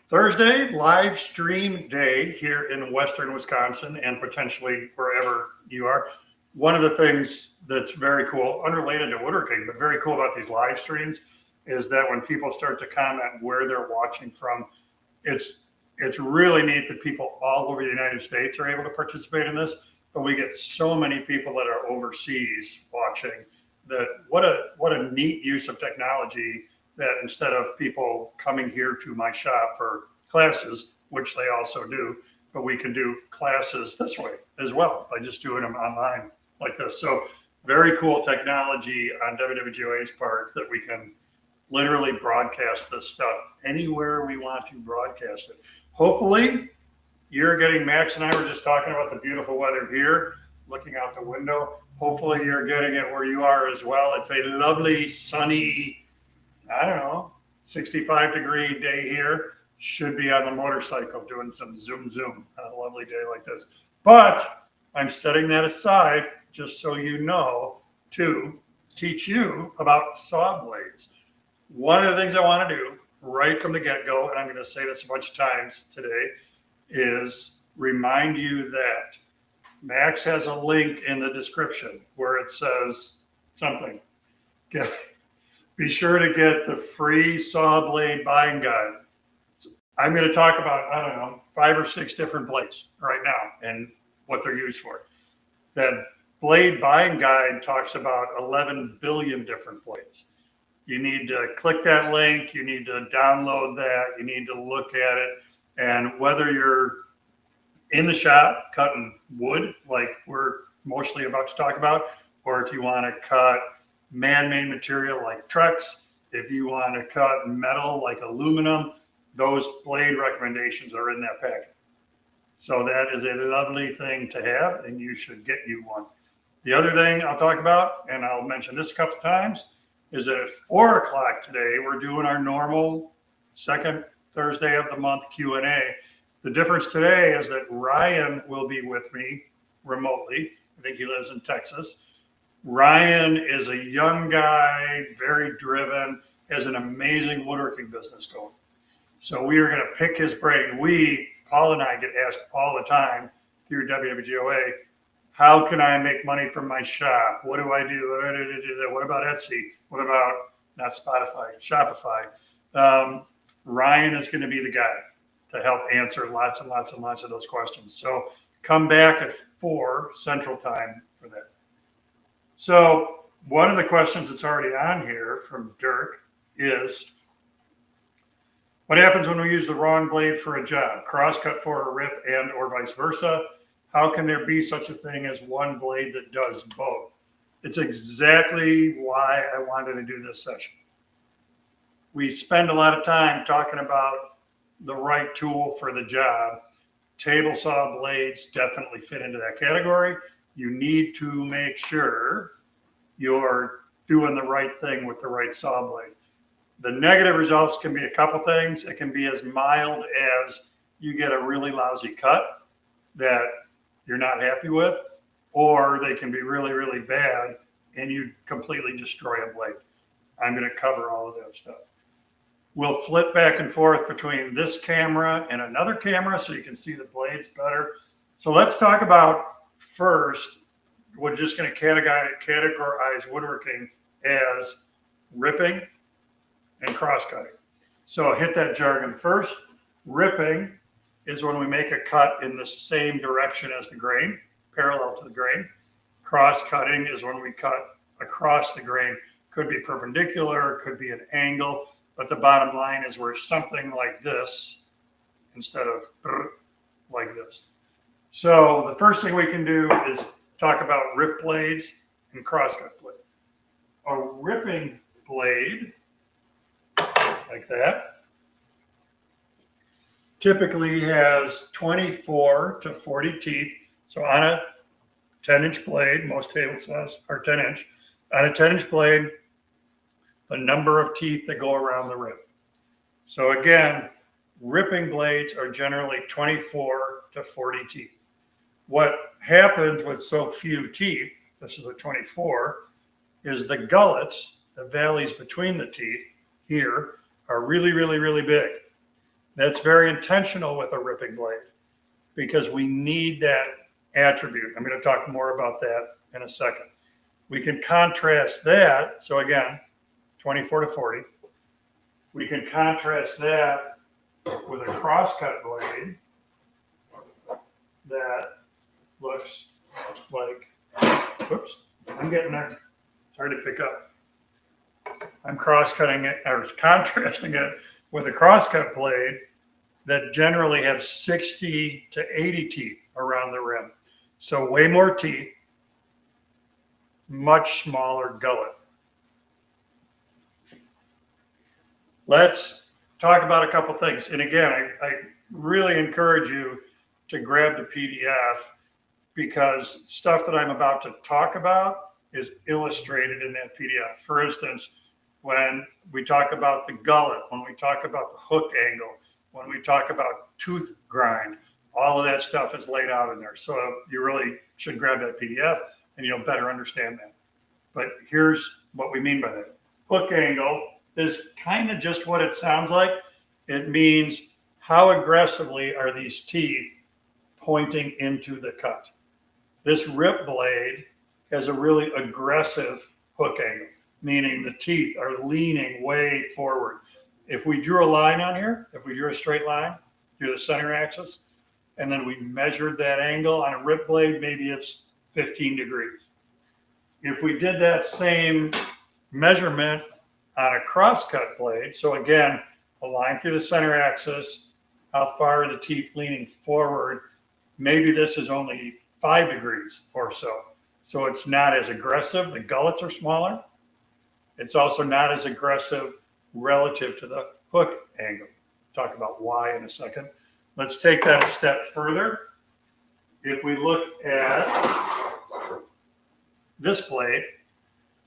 Thursday, live stream day here in Western Wisconsin and potentially wherever you are. One of the things that's very cool, unrelated to woodworking, but very cool about these live streams is that when people start to comment where they're watching from, it's really neat that people all over the United States are able to participate in this, but we get so many people that are overseas watching that what a neat use of technology that instead of people coming here to my shop for classes, which they also do, but we can do classes this way as well by just doing them online like this. So very cool technology on WWGOA's part that we can literally broadcast this stuff anywhere we want to broadcast it. Hopefully you're getting, Max and I were just talking about the beautiful weather here, looking out the window. Hopefully you're getting it where you are as well. It's a lovely, sunny, I don't know, 65-degree day here. Should be on the motorcycle doing some zoom on a lovely day like this. But I'm setting that aside just so you know to teach you about saw blades. One of the things I want to do right from the get-go, and I'm going to say this a bunch of times today, is remind you that Max has a link in the description where it says something. Be sure to get the free saw blade buying guide. I'm going to talk about, I don't know, 5 or 6 different blades right now and what they're used for. That blade buying guide talks about 11 billion different blades. You need to click that link. You need to download that. You need to look at it. And whether you're in the shop cutting wood, like we're mostly about to talk about, or if you want to cut man-made material like trucks, if you want to cut metal like aluminum, those blade recommendations are in that packet. So that is a lovely thing to have, and you should get you one. The other thing I'll talk about, and I'll mention this a couple times, is that at 4 o'clock today, we're doing our normal second Thursday of the month Q&A. The difference today is that Ryan will be with me remotely. I think he lives in Texas. Ryan is a young guy, very driven, has an amazing woodworking business going. So we are going to pick his brain. Paul and I get asked all the time through WWGOA, how can I make money from my shop? What do I do? What about Etsy? What about, not Spotify, Shopify? Ryan is going to be the guy to help answer lots and lots and lots of those questions. So come back at 4 Central Time for that. So one of the questions that's already on here from Dirk is, what happens when we use the wrong blade for a job? Crosscut for a rip and or vice versa? How can there be such a thing as one blade that does both? It's exactly why I wanted to do this session. We spend a lot of time talking about the right tool for the job. Table saw blades definitely fit into that category. You need to make sure you're doing the right thing with the right saw blade. The negative results can be a couple things. It can be as mild as you get a really lousy cut that you're not happy with, or they can be really, really bad and you completely destroy a blade. I'm going to cover all of that stuff. We'll flip back and forth between this camera and another camera so you can see the blades better. So let's talk about first, we're just going to categorize woodworking as ripping and cross-cutting. So hit that jargon first. Ripping is when we make a cut in the same direction as the grain, parallel to the grain. Cross-cutting is when we cut across the grain. Could be perpendicular, could be an angle, but the bottom line is we're something like this instead of like this. So the first thing we can do is talk about rip blades and cross-cut blades. A ripping blade, like that, typically has 24 to 40 teeth. So on a 10-inch blade, most table saws are 10-inch. On a 10-inch blade, the number of teeth that go around the rip. So again, ripping blades are generally 24 to 40 teeth. What happens with so few teeth, this is a 24, is the gullets, the valleys between the teeth here, are really, really, really big. That's very intentional with a ripping blade because we need that attribute. I'm going to talk more about that in a second. We can contrast that. So again, 24 to 40. We can contrast that with a crosscut blade that looks like, whoops, I'm getting there. It's hard to pick up. I'm cross-cutting it, or contrasting it with a crosscut blade that generally have 60 to 80 teeth around the rim. So way more teeth, much smaller gullet. Let's talk about a couple things. And again, I really encourage you to grab the PDF because stuff that I'm about to talk about is illustrated in that PDF. For instance, when we talk about the gullet, when we talk about the hook angle, when we talk about tooth grind, all of that stuff is laid out in there. So you really should grab that PDF and you'll better understand that. But here's what we mean by that. Hook angle is kind of just what it sounds like. It means how aggressively are these teeth pointing into the cut. This rip blade has a really aggressive hook angle, meaning the teeth are leaning way forward. If we drew a line on here, if we drew a straight line through the center axis, and then we measured that angle on a rip blade, maybe it's 15 degrees. If we did that same measurement on a crosscut blade, so again, a line through the center axis, how far are the teeth leaning forward, maybe this is only 5 degrees or so. So it's not as aggressive. The gullets are smaller. It's also not as aggressive relative to the hook angle. Talk about why in a second. Let's take that a step further. If we look at this blade,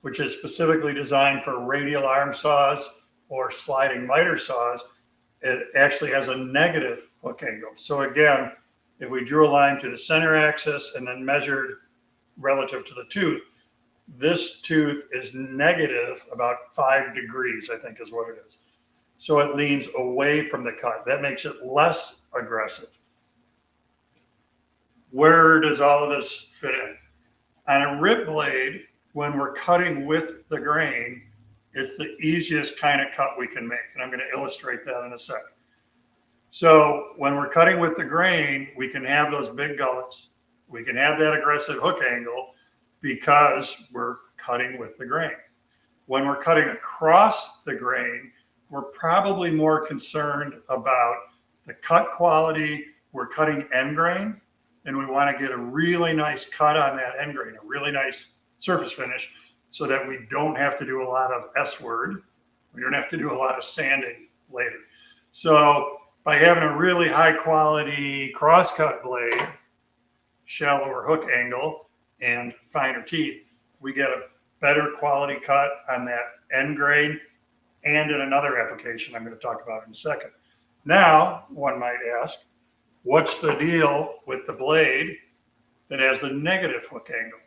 which is specifically designed for radial arm saws or sliding miter saws, it actually has a negative hook angle. So again, if we drew a line through the center axis and then measured relative to the tooth, this tooth is negative about 5 degrees, I think is what it is. So it leans away from the cut. That makes it less aggressive. Where does all of this fit in? On a rip blade, when we're cutting with the grain, it's the easiest kind of cut we can make. And I'm going to illustrate that in a second. So when we're cutting with the grain, we can have those big gullets. We can have that aggressive hook angle because we're cutting with the grain. When we're cutting across the grain, we're probably more concerned about the cut quality. We're cutting end grain, and we want to get a really nice cut on that end grain, a really nice surface finish, so that we don't have to do a lot of S-word. We don't have to do a lot of sanding later. So by having a really high quality crosscut blade, shallower hook angle, and finer teeth, we get a better quality cut on that end grain and in another application I'm going to talk about in a second. Now, one might ask, what's the deal with the blade that has the negative hook angle?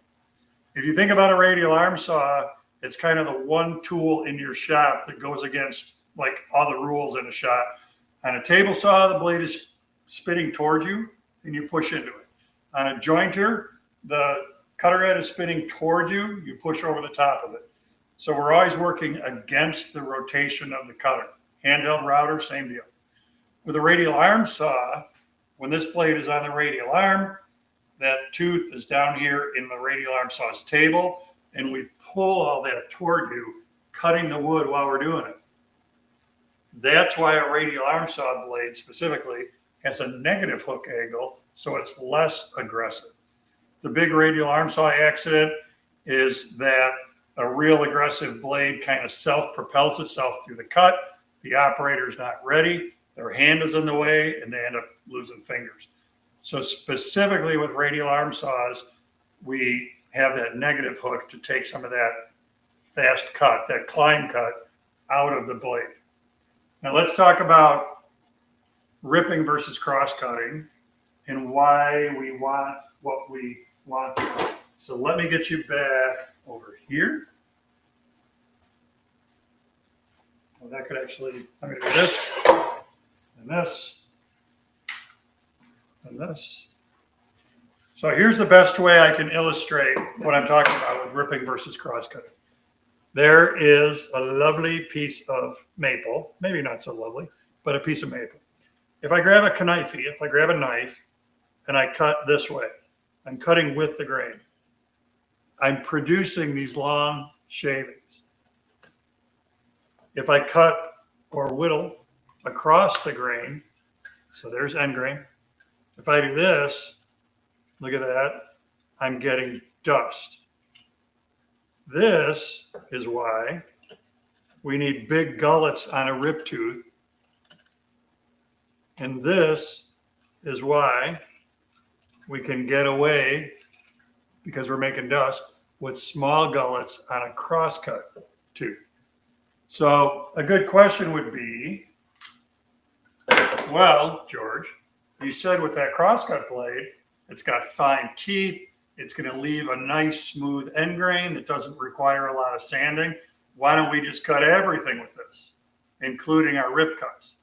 If you think about a radial arm saw, it's kind of the one tool in your shop that goes against like all the rules in a shop. On a table saw, the blade is spinning towards you and you push into it. On a jointer, the cutter head is spinning towards you, you push over the top of it. So we're always working against the rotation of the cutter. Handheld router, same deal. With a radial arm saw, when this blade is on the radial arm, that tooth is down here in the radial arm saw's table, and we pull all that toward you, cutting the wood while we're doing it. That's why a radial arm saw blade specifically has a negative hook angle, so it's less aggressive. The big radial arm saw accident is that a real aggressive blade kind of self-propels itself through the cut. The operator's not ready, their hand is in the way, and they end up losing fingers. So specifically with radial arm saws, we have that negative hook to take some of that fast cut, that climb cut, out of the blade. Now let's talk about ripping versus cross-cutting and why we want what we want. So let me get you back over here. Well, that could actually, I'm going to do this, and and this, and this. So here's the best way I can illustrate what I'm talking about with ripping versus cross-cutting. There is a lovely piece of maple, maybe not so lovely, but a piece of maple. If I grab a knife, and I cut this way, I'm cutting with the grain. I'm producing these long shavings. If I cut or whittle across the grain, so there's end grain. If I do this, look at that, I'm getting dust. This is why we need big gullets on a rip tooth. And this is why we can get away, because we're making dust, with small gullets on a crosscut tooth. So a good question would be, well, George, you said with that crosscut blade, it's got fine teeth. It's going to leave a nice smooth end grain that doesn't require a lot of sanding. Why don't we just cut everything with this, including our rip cuts?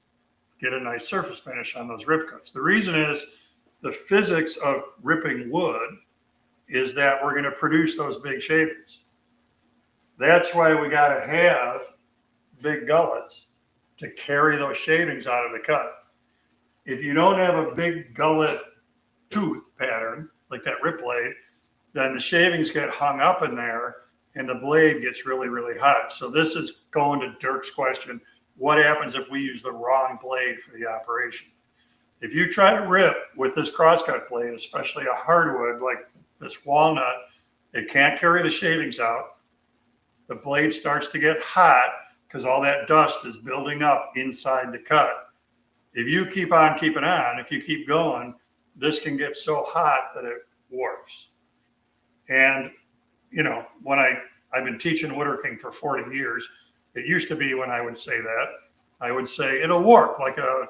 Get a nice surface finish on those rip cuts. The reason is the physics of ripping wood is that we're going to produce those big shavings. That's why we got to have big gullets to carry those shavings out of the cut. If you don't have a big gullet tooth pattern, like that rip blade, then the shavings get hung up in there and the blade gets really, really hot. So this is going to Dirk's question. What happens if we use the wrong blade for the operation? If you try to rip with this crosscut blade, especially a hardwood like this walnut, it can't carry the shavings out. The blade starts to get hot because all that dust is building up inside the cut. If you keep on keeping on, if you keep going, this can get so hot that it warps. And, you know, when I've been teaching woodworking for 40 years, it used to be when I would say that, I would say it'll warp like a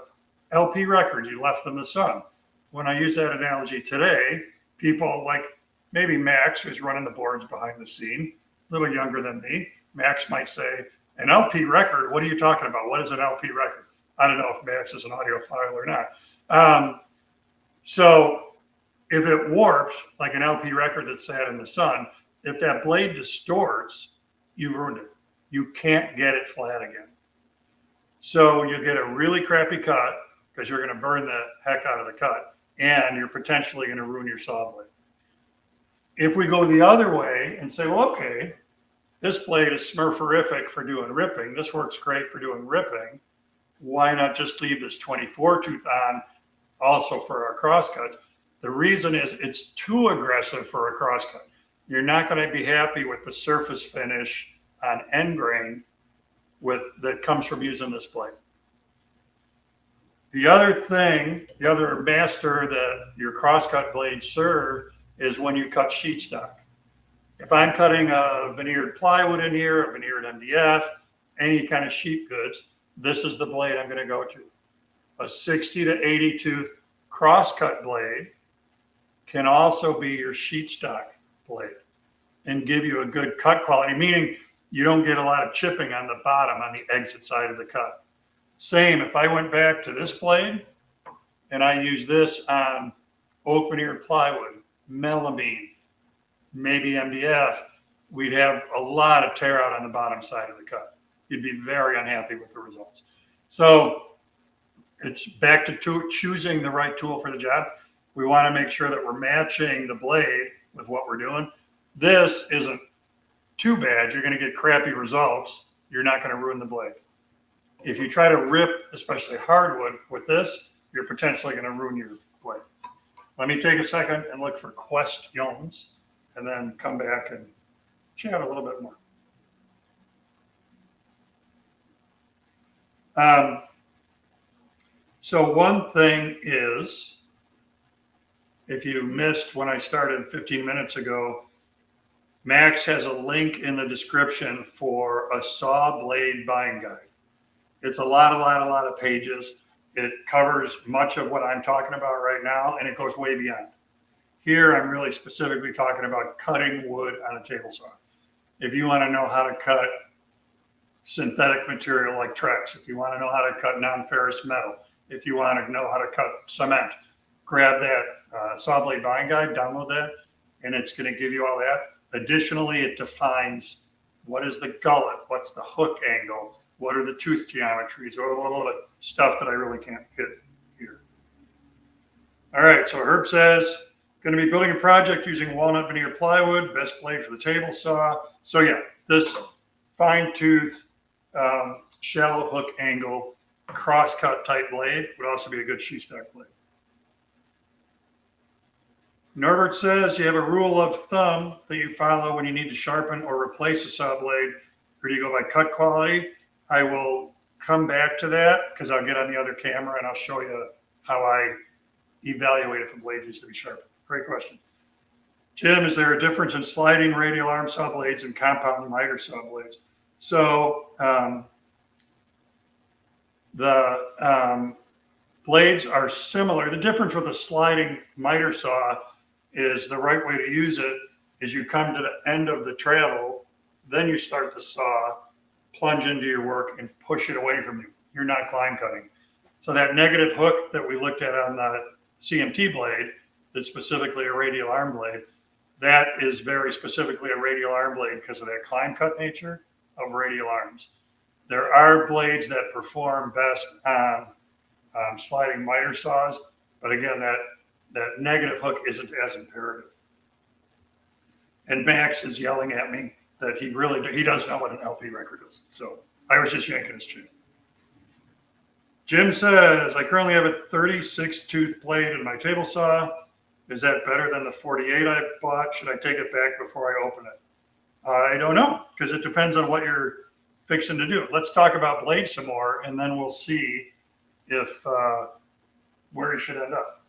LP record you left in the sun. When I use that analogy today, people like maybe Max, who's running the boards behind the scene, a little younger than me, Max might say, an LP record, what are you talking about? What is an LP record? I don't know if Max is an audiophile or not. So if it warps like an LP record that sat in the sun, if that blade distorts, you've ruined it. You can't get it flat again. So you get a really crappy cut because you're going to burn the heck out of the cut, and you're potentially going to ruin your saw blade. If we go the other way and say, well, okay, this blade is smurferific for doing ripping. This works great for doing ripping. Why not just leave this 24 tooth on also for our crosscuts? The reason is it's too aggressive for a crosscut. You're not going to be happy with the surface finish on end grain that comes from using this blade. The other thing, the other master that your crosscut blades serve is when you cut sheet stock. If I'm cutting a veneered plywood in here, a veneered MDF, any kind of sheet goods, this is the blade I'm going to go to. A 60 to 80 tooth crosscut blade can also be your sheet stock blade and give you a good cut quality, meaning you don't get a lot of chipping on the bottom, on the exit side of the cut. Same, if I went back to this blade and I use this on oak veneered plywood, melamine, maybe MDF, we'd have a lot of tear out on the bottom side of the cut. You'd be very unhappy with the results. So it's back to choosing the right tool for the job. We want to make sure that we're matching the blade with what we're doing. This isn't too bad. You're going to get crappy results. You're not going to ruin the blade. If you try to rip, especially hardwood, with this, you're potentially going to ruin your blade. Let me take a second and look for questions and then come back and chat a little bit more. So one thing is, if you missed when I started 15 minutes ago, Max has a link in the description for a saw blade buying guide. It's a lot of pages. It covers much of what I'm talking about right now, and it goes way beyond. Here, I'm really specifically talking about cutting wood on a table saw. If you want to know how to cut synthetic material like Trex, if you want to know how to cut non-ferrous metal, if you want to know how to cut cement. Grab that saw blade buying guide, download that, and it's going to give you all that. Additionally, it defines what is the gullet, what's the hook angle, what are the tooth geometries, or blah, blah, blah, stuff that I really can't hit here. All right, so Herb says, going to be building a project using walnut veneer plywood, best blade for the table saw. So yeah, this fine tooth, shallow hook angle, crosscut type blade would also be a good sheathstock blade. Norbert says, do you have a rule of thumb that you follow when you need to sharpen or replace a saw blade, or do you go by cut quality? I will come back to that because I'll get on the other camera and I'll show you how I evaluate if a blade needs to be sharpened. Great question. Jim, is there a difference in sliding radial arm saw blades and compound miter saw blades? So the blades are similar. The difference with a sliding miter saw is the right way to use it is you come to the end of the travel, then you start the saw, plunge into your work and push it away from you. You're not climb cutting. So that negative hook that we looked at on the CMT blade, that's specifically a radial arm blade, that is very specifically a radial arm blade because of that climb cut nature of radial arms. There are blades that perform best on sliding miter saws, but again, that negative hook isn't as imperative. And Max is yelling at me that he does know what an LP record is. So I was just yanking his chain. Jim says, I currently have a 36 tooth blade in my table saw. Is that better than the 48 I bought? Should I take it back before I open it? I don't know, because it depends on what you're fixing to do. Let's talk about blades some more, and then we'll see if where you should end up.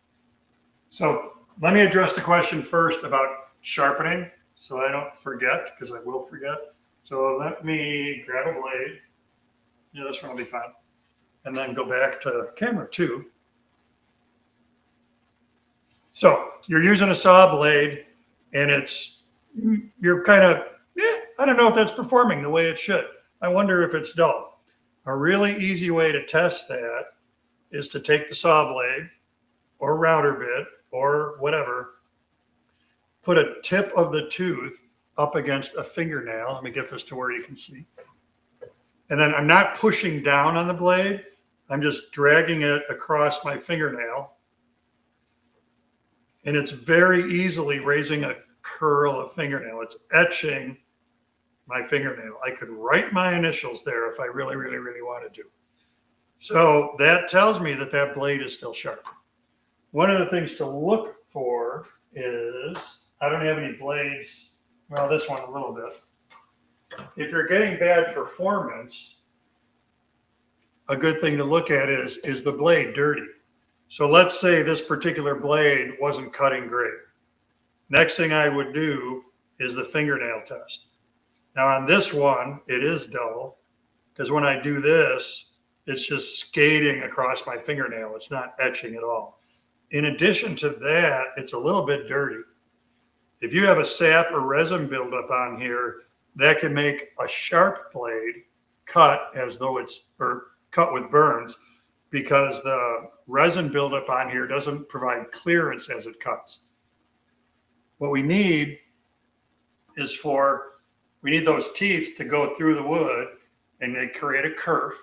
So let me address the question first about sharpening so I don't forget, because I will forget. So let me grab a blade. Yeah, this one will be fine. And then go back to camera 2. So you're using a saw blade and you're kind of, I don't know if that's performing the way it should. I wonder if it's dull. A really easy way to test that is to take the saw blade or router bit or whatever, put a tip of the tooth up against a fingernail. Let me get this to where you can see. And then I'm not pushing down on the blade. I'm just dragging it across my fingernail. And it's very easily raising a curl of fingernail. It's etching my fingernail. I could write my initials there if I really, really, really wanted to. So that tells me that that blade is still sharp. One of the things to look for is, I don't have any blades, well, this one a little bit. If you're getting bad performance, a good thing to look at is the blade dirty? So let's say this particular blade wasn't cutting great. Next thing I would do is the fingernail test. Now on this one, it is dull because when I do this, it's just skating across my fingernail. It's not etching at all. In addition to that, it's a little bit dirty. If you have a sap or resin buildup on here, that can make a sharp blade cut as though it's cut with burns because the resin buildup on here doesn't provide clearance as it cuts. What we need is we need those teeth to go through the wood and they create a curve.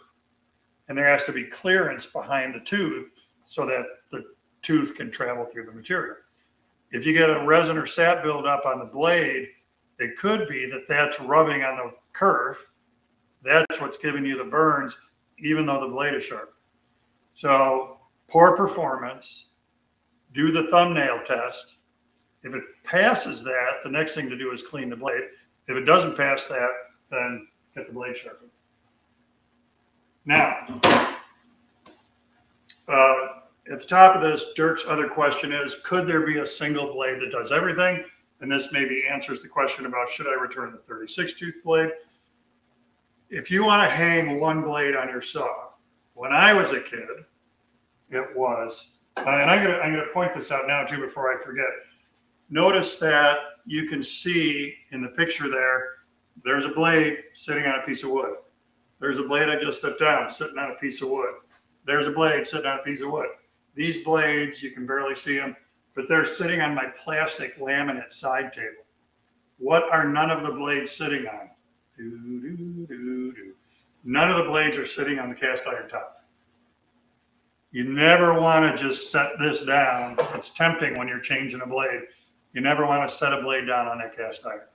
And there has to be clearance behind the tooth so that the tooth can travel through the material. If you get a resin or sap buildup on the blade, it could be that that's rubbing on the curve. That's what's giving you the burns, even though the blade is sharp. So poor performance, do the thumbnail test. If it passes that, the next thing to do is clean the blade. If it doesn't pass that, then get the blade sharpened. Now, at the top of this, Dirk's other question is, could there be a single blade that does everything? And this maybe answers the question about should I return the 36 tooth blade? If you want to hang one blade on your saw, when I was a kid, it was, and I'm gonna point this out now too before I forget. Notice that you can see in the picture there's a blade sitting on a piece of wood. There's a blade I just set down sitting on a piece of wood. there's a blade sitting on a piece of wood. These blades, you can barely see them, but they're sitting on my plastic laminate side table. What are none of the blades sitting on? None of the blades are sitting on the cast iron top. You never want to just set this down. It's tempting when you're changing a blade. You never want to set a blade down on that cast iron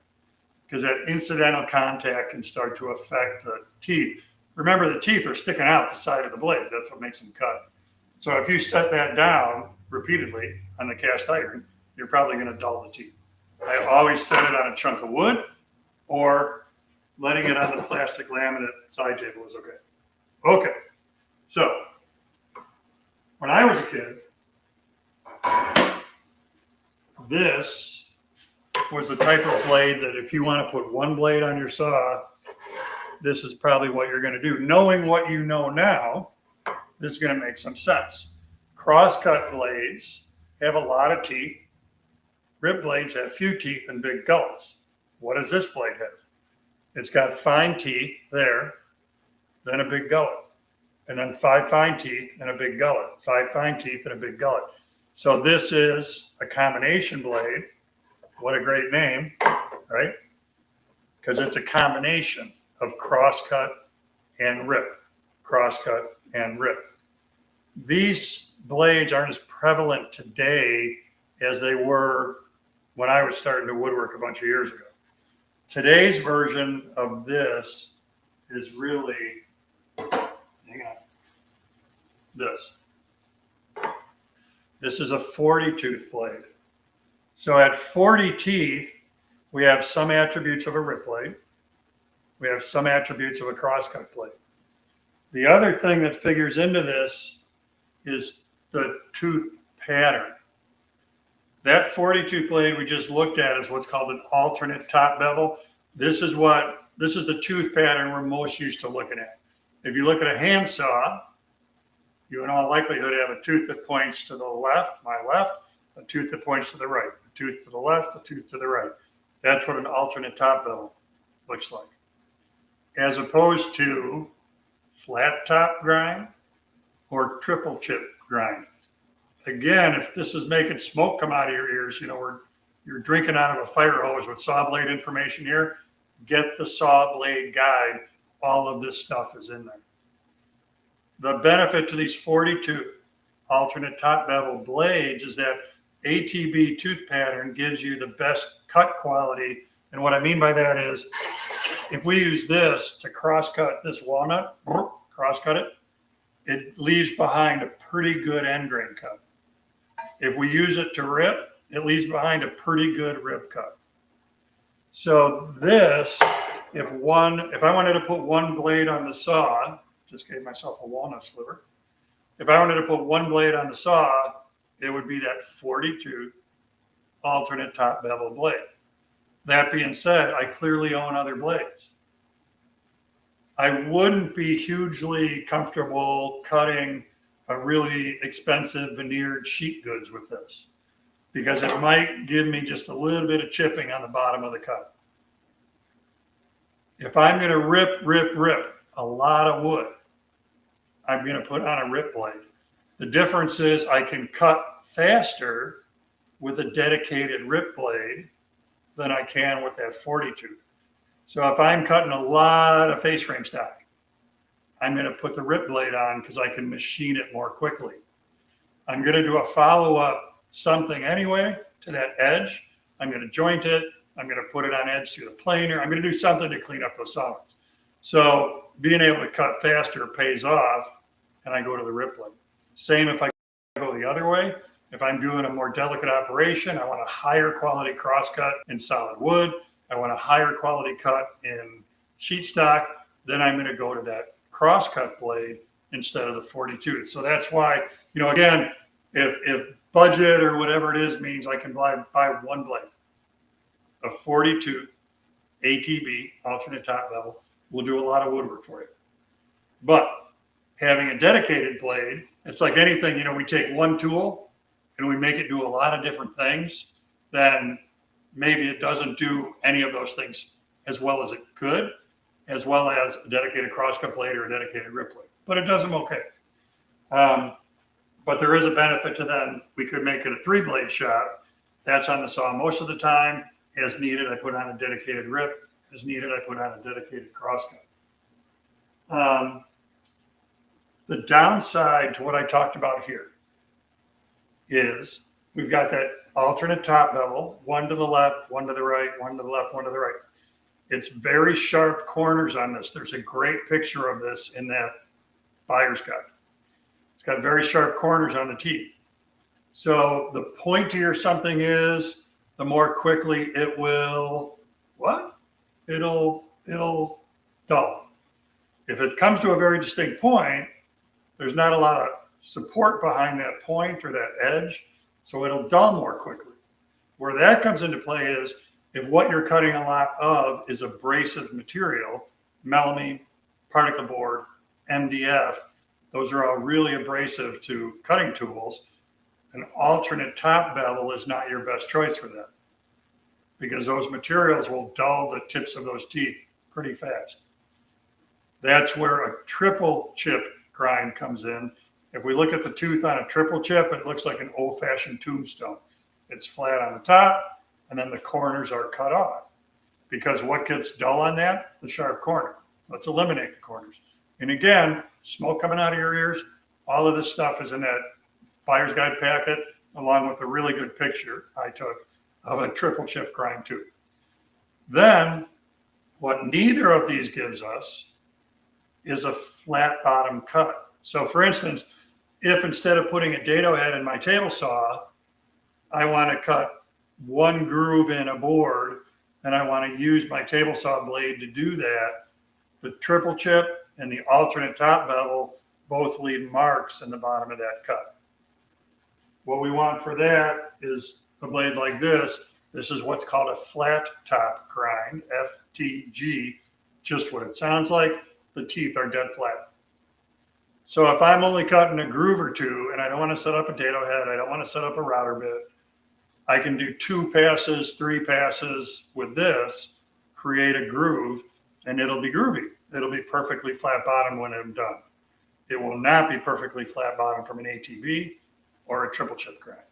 because that incidental contact can start to affect the teeth. Remember, the teeth are sticking out the side of the blade. That's what makes them cut. So if you set that down repeatedly on the cast iron, you're probably going to dull the teeth. I always set it on a chunk of wood, or letting it on the plastic laminate side table is okay. Okay, so when I was a kid, this was the type of blade that if you want to put one blade on your saw, this is probably what you're going to do. Knowing what you know now, this is going to make some sense. Crosscut blades have a lot of teeth. Rib blades have few teeth and big gullets. What does this blade have? It's got fine teeth there, then a big gullet, and then 5 fine teeth and a big gullet, 5 fine teeth and a big gullet. So this is a combination blade. What a great name, right? Because it's a combination of crosscut and rip, crosscut and rip. These blades aren't as prevalent today as they were when I was starting to woodwork a bunch of years ago. Today's version of this is really, hang on, this. This is a 40 tooth blade. So at 40 teeth, we have some attributes of a rip blade. We have some attributes of a crosscut blade. The other thing that figures into this is the tooth pattern. That 40 tooth blade we just looked at is what's called an alternate top bevel. This is the tooth pattern we're most used to looking at. If you look at a handsaw, you in all likelihood have a tooth that points to the left, my left, a tooth that points to the right, a tooth to the left, a tooth to the right. That's what an alternate top bevel looks like. As opposed to flat top grind or triple chip grind. Again, if this is making smoke come out of your ears, you're drinking out of a fire hose with saw blade information here, get the saw blade guide. All of this stuff is in there. The benefit to these 40 tooth alternate top bevel blades is that ATB tooth pattern gives you the best cut quality. And what I mean by that is if we use this to cross cut this walnut, cross cut it, it leaves behind a pretty good end grain cut. If we use it to rip, it leaves behind a pretty good rip cut. So this, if I wanted to put one blade on the saw, just gave myself a walnut sliver. If I wanted to put one blade on the saw, it would be that 40 tooth alternate top bevel blade. That being said, I clearly own other blades. I wouldn't be hugely comfortable cutting a really expensive veneered sheet goods with this because it might give me just a little bit of chipping on the bottom of the cut. If I'm going to rip a lot of wood, I'm going to put on a rip blade. The difference is I can cut faster with a dedicated rip blade than I can with that 40 tooth. So if I'm cutting a lot of face frame stock, I'm going to put the rip blade on because I can machine it more quickly. I'm going to do a follow-up something anyway to that edge. I'm going to joint it. I'm going to put it on edge through the planer. I'm going to do something to clean up those saws. So being able to cut faster pays off, and I go to the rip blade. Same if I go the other way. If I'm doing a more delicate operation, I want a higher quality crosscut in solid wood. I want a higher quality cut in sheet stock. Then I'm going to go to that crosscut blade instead of the 40 tooth. So that's why, again, if budget or whatever it is means I can buy one blade, a 40 tooth ATB, alternate top bevel, will do a lot of woodwork for you. But having a dedicated blade, it's like anything, we take one tool and we make it do a lot of different things, then maybe it doesn't do any of those things as well as it could, as well as a dedicated crosscut blade or a dedicated rip blade, but it does them okay. But there is a benefit to then we could make it a 3-blade shop. That's on the saw most of the time. As needed, I put on a dedicated rip. As needed, I put on a dedicated crosscut. The downside to what I talked about here is we've got that alternate top bevel, one to the left, one to the right, one to the left, one to the right. It's very sharp corners on this. There's a great picture of this in that buyer's guide. It's got very sharp corners on the teeth. So the pointier something is, the more quickly it will, It'll dull. If it comes to a very distinct point, there's not a lot of support behind that point or that edge, so it'll dull more quickly. Where that comes into play is if what you're cutting a lot of is abrasive material, melamine, particle board, MDF, those are all really abrasive to cutting tools. An alternate top bevel is not your best choice for that because those materials will dull the tips of those teeth pretty fast. That's where a triple chip grind comes in. If we look at the tooth on a triple chip, it looks like an old-fashioned tombstone. It's flat on the top, and then the corners are cut off. Because what gets dull on that? The sharp corner. Let's eliminate the corners. And again, smoke coming out of your ears, all of this stuff is in that buyer's guide packet, along with a really good picture I took of a triple chip grind tooth. Then, what neither of these gives us is a flat bottom cut. So for instance, if instead of putting a dado head in my table saw, I want to cut one groove in a board and I want to use my table saw blade to do that, the triple chip and the alternate top bevel both leave marks in the bottom of that cut. What we want for that is a blade like this. This is what's called a flat top grind, FTG, just what it sounds like. The teeth are dead flat. So if I'm only cutting a groove or two and I don't want to set up a dado head, I don't want to set up a router bit, I can do 2 passes, 3 passes with this, create a groove, and it'll be groovy. It'll be perfectly flat bottom when I'm done. It will not be perfectly flat bottom from an ATB or a triple chip grind.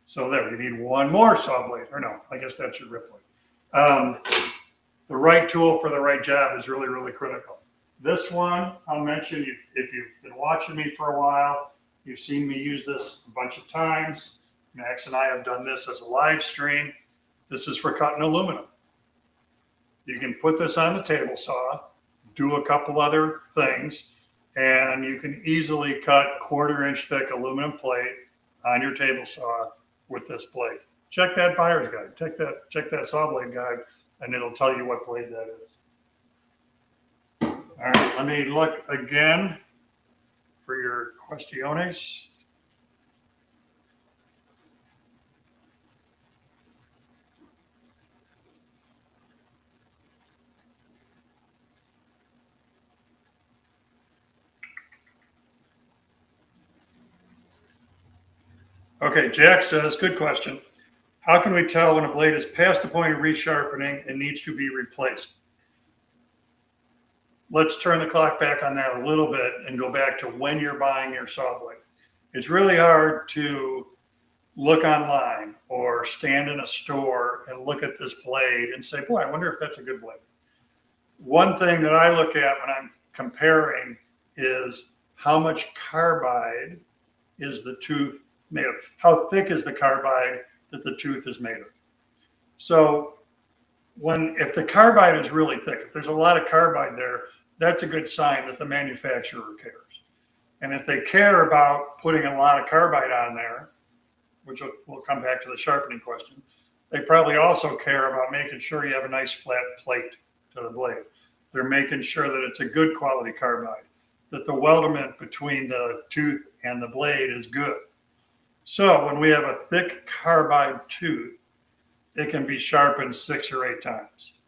So there, you need one more saw blade, or no, I guess that's your rip blade. The right tool for the right job is really, really critical. This one, I'll mention, if you've been watching me for a while, you've seen me use this a bunch of times. Max and I have done this as a live stream. This is for cutting aluminum. You can put this on the table saw, do a couple other things, and you can easily cut 1/4 inch thick aluminum plate on your table saw with this blade. Check that buyer's guide, check that saw blade guide, and it'll tell you what blade that is. All right, let me look again for your questiones. Okay, Jack says, good question. How can we tell when a blade is past the point of resharpening and needs to be replaced? Let's turn the clock back on that a little bit and go back to when you're buying your saw blade. It's really hard to look online or stand in a store and look at this blade and say, boy, I wonder if that's a good blade. One thing that I look at when I'm comparing is how much carbide is the tooth made of? How thick is the carbide that the tooth is made of? So if the carbide is really thick, if there's a lot of carbide there, that's a good sign that the manufacturer cares. And if they care about putting a lot of carbide on there, which we'll come back to the sharpening question, they probably also care about making sure you have a nice flat plate to the blade. They're making sure that it's a good quality carbide, that the weldment between the tooth and the blade is good. So when we have a thick carbide tooth, it can be sharpened 6 or 8 times.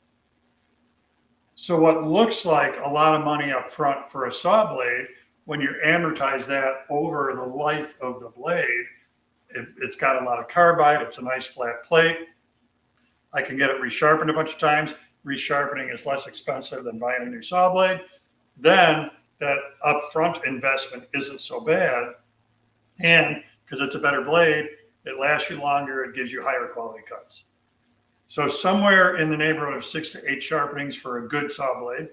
So what looks like a lot of money up front for a saw blade, when you amortize that over the life of the blade, it's got a lot of carbide, it's a nice flat plate. I can get it resharpened a bunch of times. Resharpening is less expensive than buying a new saw blade. Then that upfront investment isn't so bad. And because it's a better blade, it lasts you longer, it gives you higher quality cuts. So somewhere in the neighborhood of 6 to 8 sharpenings for a good saw blade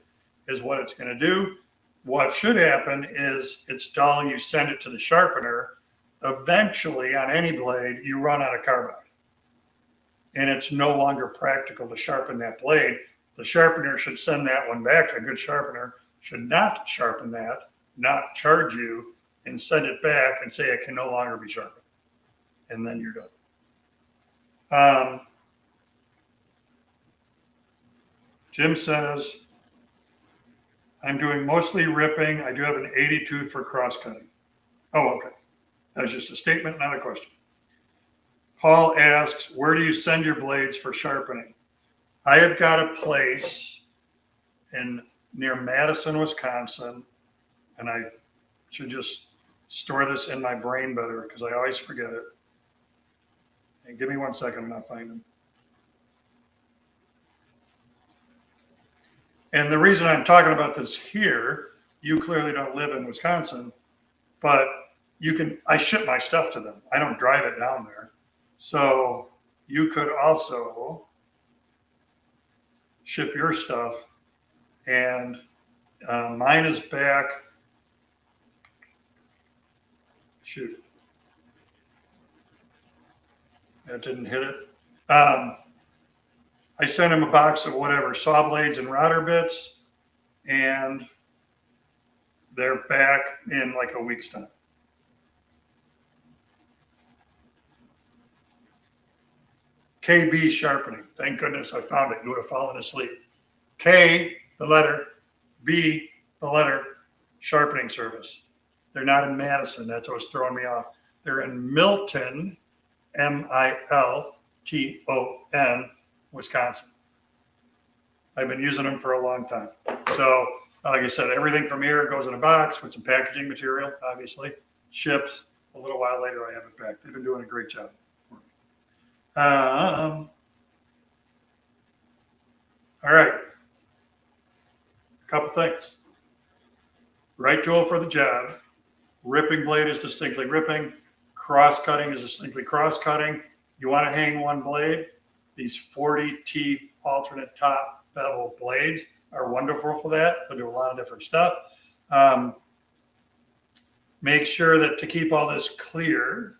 is what it's going to do. What should happen is it's dull, you send it to the sharpener. Eventually, on any blade, you run out of carbide. And it's no longer practical to sharpen that blade. The sharpener should send that one back. A good sharpener should not sharpen that, not charge you, and send it back and say it can no longer be sharpened. And then you're done. Jim says, I'm doing mostly ripping. I do have an 80 tooth for cross-cutting. Oh, okay. That was just a statement, not a question. Paul asks, where do you send your blades for sharpening? I have got a place near Madison, Wisconsin, and I should just store this in my brain better because I always forget it. And give me 1 second and I'll find them. And the reason I'm talking about this here, you clearly don't live in Wisconsin, but I ship my stuff to them. I don't drive it down there. So you could also ship your stuff. And mine is back. Shoot. That didn't hit it. I sent him a box of whatever, saw blades and router bits, and they're back in like a week's time. KB sharpening. Thank goodness I found it. You would have fallen asleep. K, the letter, B, the letter, sharpening service. They're not in Madison. That's what was throwing me off. They're in Milton, Milton, Wisconsin. I've been using them for a long time. So, like I said, everything from here goes in a box with some packaging material, obviously, ships. A little while later, I have it back. They've been doing a great job for me. All right. A couple things. Right tool for the job. Ripping blade is distinctly ripping. Cross-cutting is distinctly cross-cutting. You want to hang one blade. These 40 teeth alternate top bevel blades are wonderful for that. They'll do a lot of different stuff. Make sure that to keep all this clear,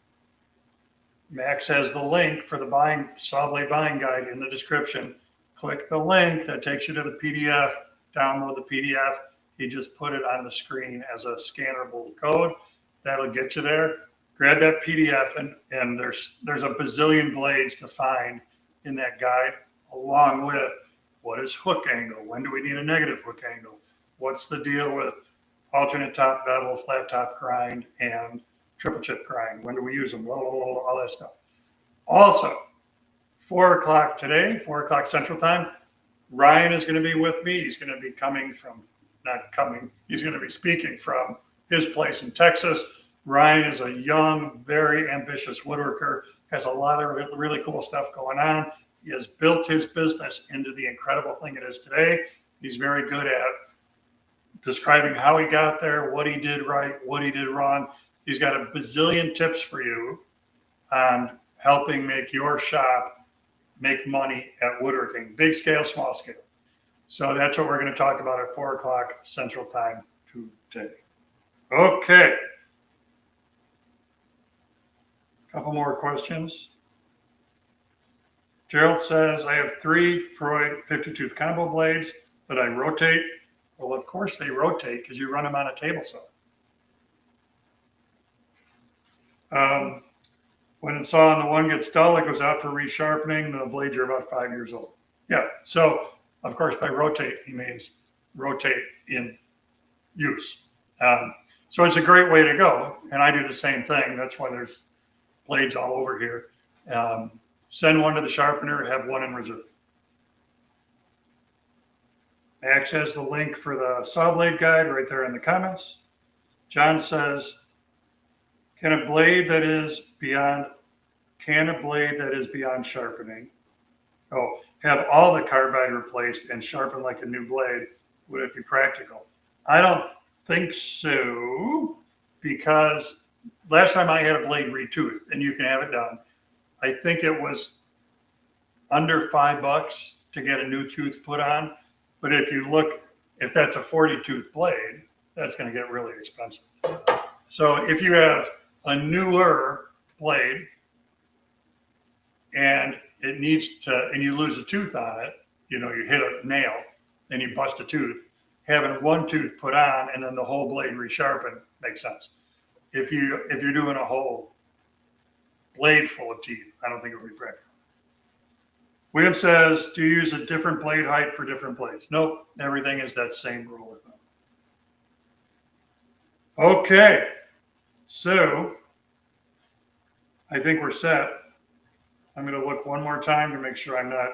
Max has the link for the saw blade buying guide in the description. Click the link that takes you to the PDF. Download the PDF. He just put it on the screen as a scannable code. That'll get you there. Grab that PDF, and there's a bazillion blades to find in that guide, along with what is hook angle? When do we need a negative hook angle? What's the deal with alternate top bevel, flat top grind, and triple chip grind? When do we use them? Blah, blah, blah, blah, all that stuff. Also, 4 o'clock today, 4 o'clock Central Time, Ryan is going to be with me. He's going to be he's going to be speaking from his place in Texas. Ryan is a young, very ambitious woodworker, has a lot of really cool stuff going on. He has built his business into the incredible thing it is today. He's very good at describing how he got there, what he did right, what he did wrong. He's got a bazillion tips for you on helping make your shop make money at woodworking, big scale, small scale. So that's what we're going to talk about at 4 o'clock Central Time today. Okay. Couple more questions. Gerald says, I have 3 Freud 50-tooth combo blades that I rotate. Well, of course they rotate because you run them on a table saw. When the saw on the one gets dull, it goes out for resharpening. The blades are about 5 years old. Yeah, so of course by rotate, he means rotate in use. So it's a great way to go. And I do the same thing. That's why there's blades all over here. Send one to the sharpener, have one in reserve. Max has the link for the saw blade guide right there in the comments. John says, can a blade that is beyond sharpening, have all the carbide replaced and sharpen like a new blade? Would it be practical? I don't think so, because last time I had a blade retoothed, and you can have it done, I think it was under $5 to get a new tooth put on. But if you look, if that's a 40 tooth blade, that's going to get really expensive. So if you have a newer blade and it needs to, and you lose a tooth on it, you know, you hit a nail and you bust a tooth, having one tooth put on and then the whole blade resharpened makes sense. If you're doing a whole blade full of teeth, I don't think it would be practical. William says, do you use a different blade height for different blades? Nope, everything is that same rule of thumb. Okay, so I think we're set. I'm going to look one more time to make sure I'm not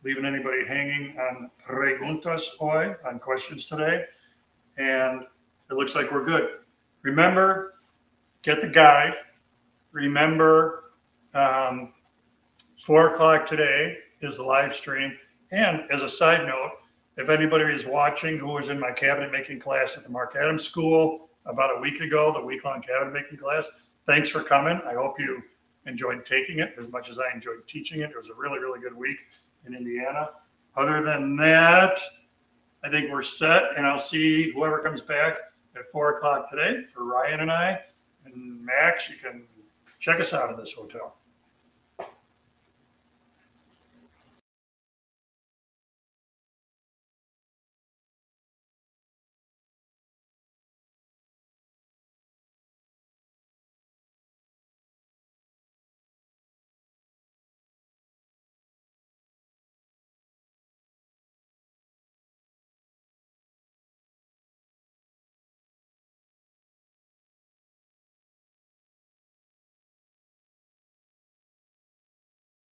leaving anybody hanging on preguntas hoy, on questions today. And it looks like we're good. Remember, get the guide. Remember, 4 o'clock today is the live stream. And as a side note, if anybody is watching who was in my cabinet making class at the Mark Adams School about a week ago, the week-long cabinet making class, thanks for coming. I hope you enjoyed taking it as much as I enjoyed teaching it. It was a really, really good week in Indiana. Other than that, I think we're set, and I'll see whoever comes back at 4 o'clock today for Ryan and I. And Max, you can check us out of this hotel.